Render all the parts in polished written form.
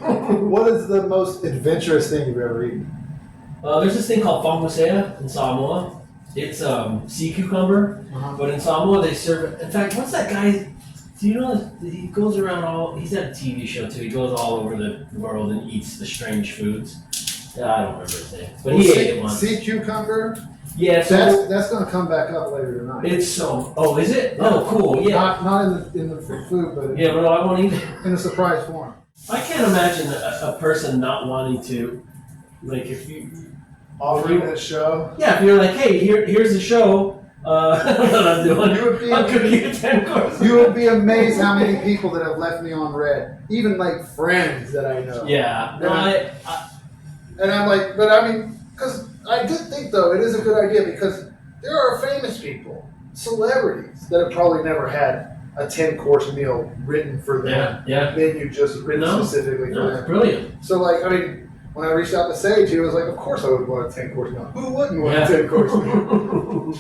What is the most adventurous thing you've ever eaten? There's this thing called famosea in Samoa. It's sea cucumber, but in Samoa they serve it. In fact, what's that guy? Do you know he goes around he's at a TV show too. He goes all over the world and eats the strange foods. I don't remember his name, but he ate it once. Sea cucumber? Yeah, so that's going to come back up later tonight. It's so. Oh, is it? Yeah. Oh, cool. Yeah. Not in the food, but yeah, but I won't eat it in a surprise form. I can't imagine a person not wanting to, like, if you offering a show. Yeah, if you're like, hey, here's the show. I don't know what I'm doing. I'm cooking you 10 courses. You would be amazed how many people that have left me on red, even like friends that I know. Yeah. And I'm like, but I mean, because I did think though it is a good idea because there are famous people, celebrities that have probably never had a 10-course meal written for them. Yeah. Menu just written specifically for them. Brilliant. So like, I mean, when I reached out to Sage, he was like, of course I would want a 10-course meal. Who wouldn't want a 10-course meal?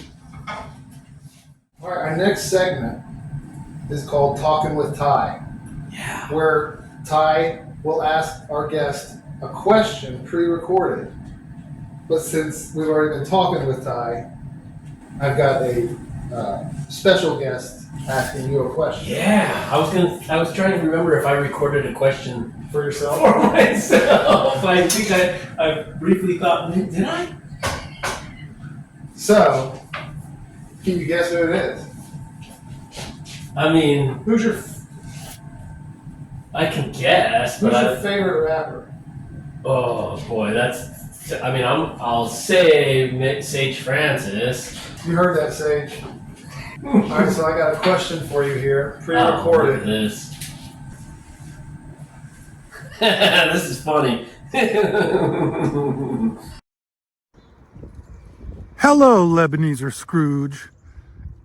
All right, our next segment is called Talking with Ty. Yeah. Where Ty will ask our guest a question pre-recorded. But since we've already been talking with Ty, I've got a special guest asking you a question. Yeah, I was trying to remember if I recorded a question For yourself? for myself. I think I briefly thought, did I? So, can you guess who it is? I mean, Who's your I can guess, but your favorite rapper? Oh boy, I'll say Sage Francis. You heard that, Sage. All right, so I got a question for you here, pre-recorded. Look at this. This is funny. Hello, Lebaneser Scrooge,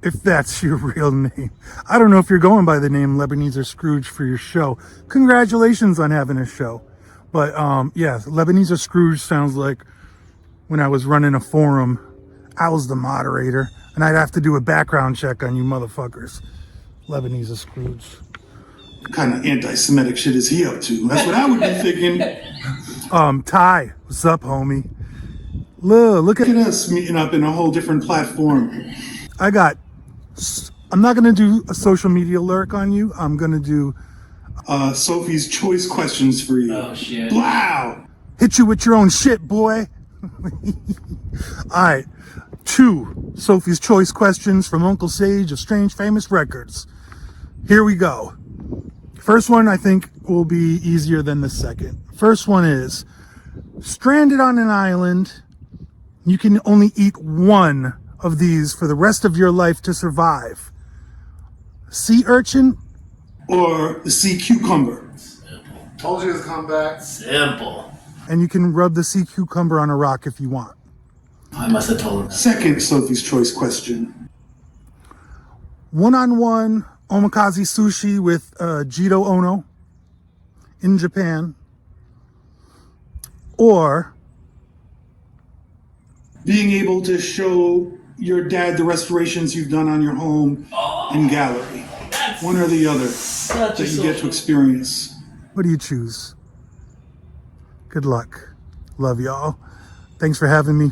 if that's your real name. I don't know if you're going by the name Lebaneser Scrooge for your show. Congratulations on having a show. But yes, Lebaneser Scrooge sounds like when I was running a forum, I was the moderator, and I'd have to do a background check on you motherfuckers. Lebaneser Scrooge. What kind of anti-Semitic shit is he up to? That's what I would be thinking. Ty, what's up, homie? Look at Look at us meeting up in a whole different platform. I'm not gonna do a social media lurk on you. I'm gonna do Sophie's choice questions for you. Oh shit. Wow. hit you with your own shit, boy. All right, 2 Sophie's Choice questions from Uncle Sage of Strange Famous Records. Here we go. First one I think will be easier than the second. First one is, stranded on an island, you can only eat one of these for the rest of your life to survive. Sea urchin Or the sea cucumber. Told you to come back. Simple. and you can rub the sea cucumber on a rock if you want. I must have told him that. Second Sophie's choice question. One-on-one omakase sushi with Jito Ono in Japan. Or Being able to show your dad the restorations you've done on your home and gallery. One or the other that you get to experience. what do you choose? Good luck. Love y'all. Thanks for having me.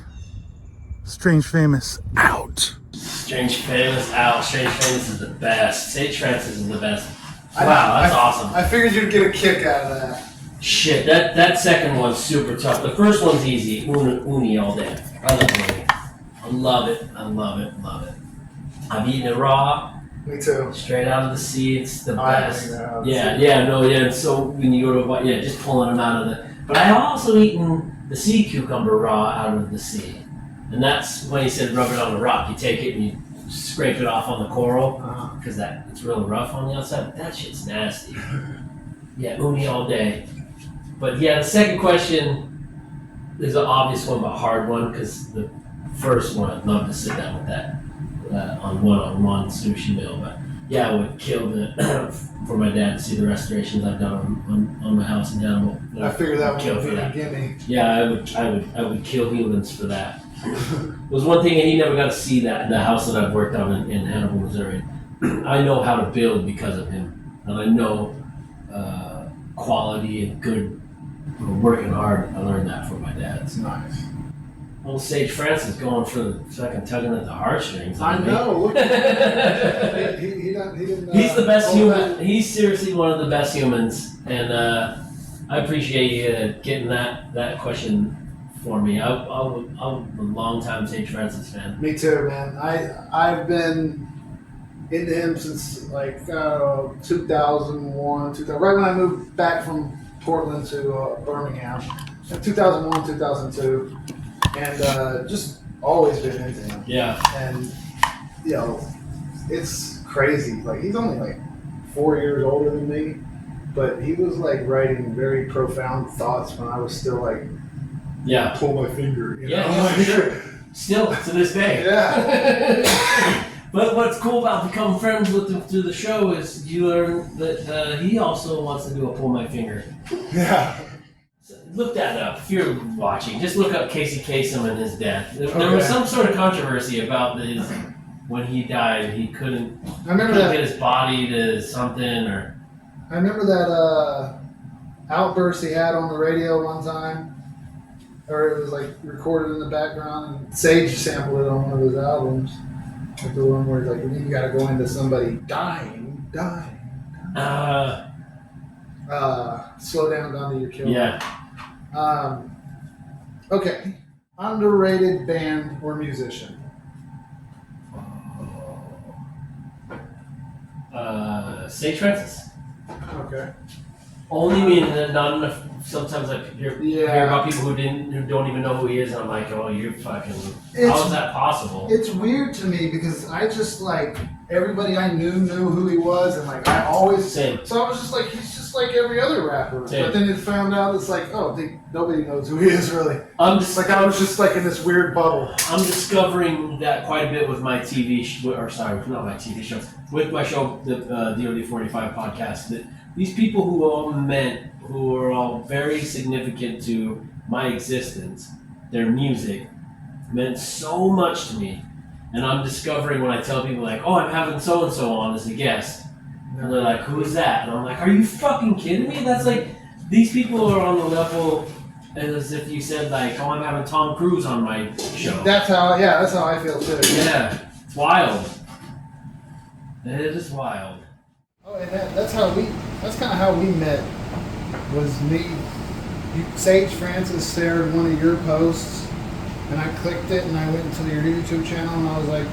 Strange Famous out. Strange Famous out. Strange Famous is the best. Sage Francis is the best. Wow, that's awesome. I figured you'd get a kick out of that. Shit, that second one's super tough. The first one's easy. Uni all day. I love uni. I love it. I love it. Love it. I've eaten it raw. Me too. Straight out of the sea. It's the I best. think that Yeah. So when you go to just pulling them out of the. But I also eaten the sea cucumber raw out of the sea, and that's when he said rub it on the rock. You take it and you scrape it off on the coral because it's real rough on the outside. That shit's nasty. Yeah, uni all day. But yeah, the second question is an obvious one, but a hard one because the first one I'd love to sit down with that on one-on-one sushi meal. But yeah, I would kill for my dad to see the restorations I've done on my house in Hannibal. I figured that kill would for be a that. gimme. Yeah, I would kill humans for that. It was one thing, and he never got to see the house that I've worked on in Hannibal, Missouri. I know how to build because of him, and I know quality and good, working hard. I learned that from my dad. It's nice. Old Sage Francis going for the fucking tugging at the heartstrings. I know. Look, he didn't. He's the best hold human. back. He's seriously one of the best humans, and I appreciate you getting that question for me. I'm a long time Sage Francis fan. Me too, man. I've been into him since like 2001, 2000, right when I moved back from Portland to Birmingham, 2001, 2002, and just always been into him. Yeah. And you know, it's crazy. Like he's only like 4 years older than me, but he was like writing very profound thoughts when I was still like, Yeah. pull my finger. You Yeah, know? yeah, for sure. Still to this day. Yeah. But what's cool about becoming friends with him through the show is you learn that he also wants to do a pull my finger. Yeah. So look that up if you're watching. Just look up Casey Kasem and his death. There was Okay. some sort of controversy about his when he died. He couldn't I remember get that. his body to something or. I remember that outburst he had on the radio one time, or it was like recorded in the background, and Sage sampled it on one of his albums. Like the one where he's like, you gotta go into somebody dying. Slow down, Gandhi, you're killing me. Yeah. Okay. Underrated band or musician? Sage Francis. Okay. Only meaning that not enough. Sometimes I hear Yeah. about people who don't even know who he is, and I'm like, oh, you're fucking. It's- How is that possible? It's weird to me because I just like everybody I knew who he was, and like I always. Same. So I was just like, he's just like every other rapper. Same. But then it found out it's like, oh, nobody knows who he is really. I'm It's like I was just like in this weird bubble. I'm discovering that quite a bit with my TV not my TV show, with my show, the DoD 45 podcast. That these people who are all very significant to my existence, their music meant so much to me, and I'm discovering when I tell people like, oh, I'm having so and so on as a guest, and they're like, who's that? And I'm like, are you fucking kidding me? That's like, these people are on the level as if you said like, oh, I'm having Tom Cruise on my show. That's how I feel too. Yeah, it's wild. It is wild. Oh, and that's kind of how we met. Was me, Sage Francis shared one of your posts, and I clicked it, and I went into your YouTube channel, and I was like,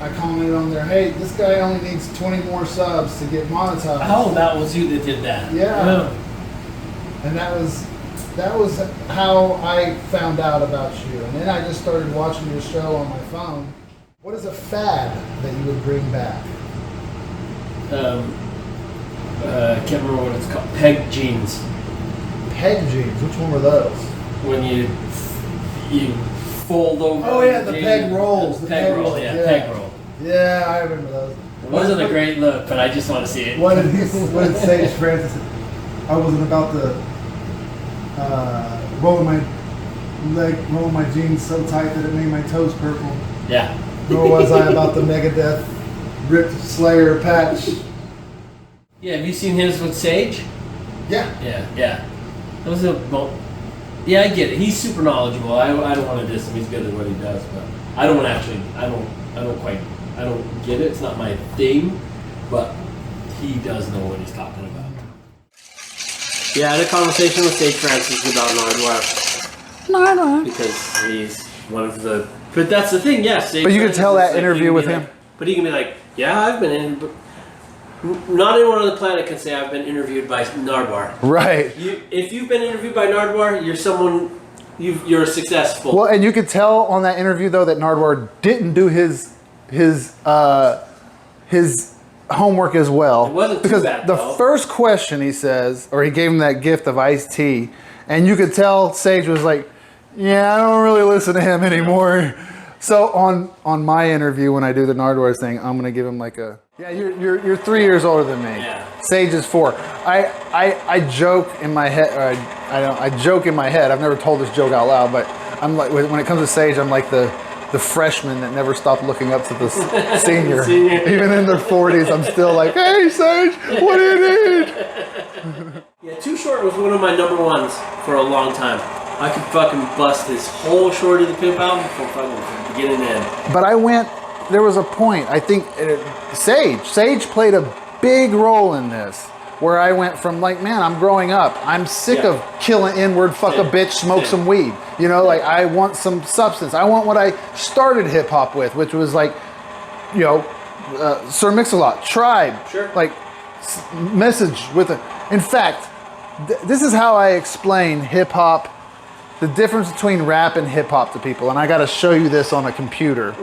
I commented on there, hey, this guy only needs 20 more subs to get monetized. Oh, that was you that did that. Yeah. And that was how I found out about you. And then I just started watching your show on my phone. What is a fad that you would bring back? Can't remember what it's called. Peg jeans. Peg jeans. Which one were those? When you fold over. Oh yeah, the jean. peg rolls. The Peg roll, yeah, peg roll. Yeah, I remember those. It wasn't a great look, but I just want to see it. What did Sage Francis? I wasn't about to roll my jeans so tight that it made my toes purple. Yeah. Nor was I about the Megadeth ripped Slayer patch. Yeah, have you seen his with Sage? Yeah. Yeah. Those are both. Yeah, I get it. He's super knowledgeable. I don't want to diss him. He's good at what he does, but I don't get it. It's not my thing, but he does know what he's talking about. Yeah, I had a conversation with Sage Francis about Nardwuar. Because he's one of the. But that's the thing, yeah. Sage But you could Francis tell is that like, interview you can with be him. like- but he can be like, yeah, I've been in. But not anyone on the planet can say I've been interviewed by Nardwuar. Right. If you've been interviewed by Nardwuar, you're someone. You're successful. Well, and you could tell on that interview though that Nardwuar didn't do his homework as well. It wasn't too because bad, the though. first question he says, or he gave him that gift of iced tea, and you could tell Sage was like, "Yeah, I don't really listen to him anymore." So on my interview when I do the Nardwuar thing, I'm gonna give him like a You're 3 years older than me. Yeah. Sage is 4. I joke in my head. Or I joke in my head. I've never told this joke out loud, but I'm like when it comes to Sage, I'm like the freshman that never stopped looking up to the senior. Senior. Even in their 40s, I'm still like, hey Sage, what do you need? Yeah, Too Short was one of my number ones for a long time. I could fucking bust his whole Shorty the Pimp album from beginning to end. But there was a point, I think Sage played a big role in this, where I went from like, man, I'm growing up. I'm sick of killing inward, fuck a bitch, smoke some weed. You know, like I want some substance. I want what I started hip hop with, which was like, you know, Sir Mix-a-Lot, Tribe, like message with it. In fact, this is how I explain hip hop, the difference between rap and hip hop to people. And I got to show you this on a computer.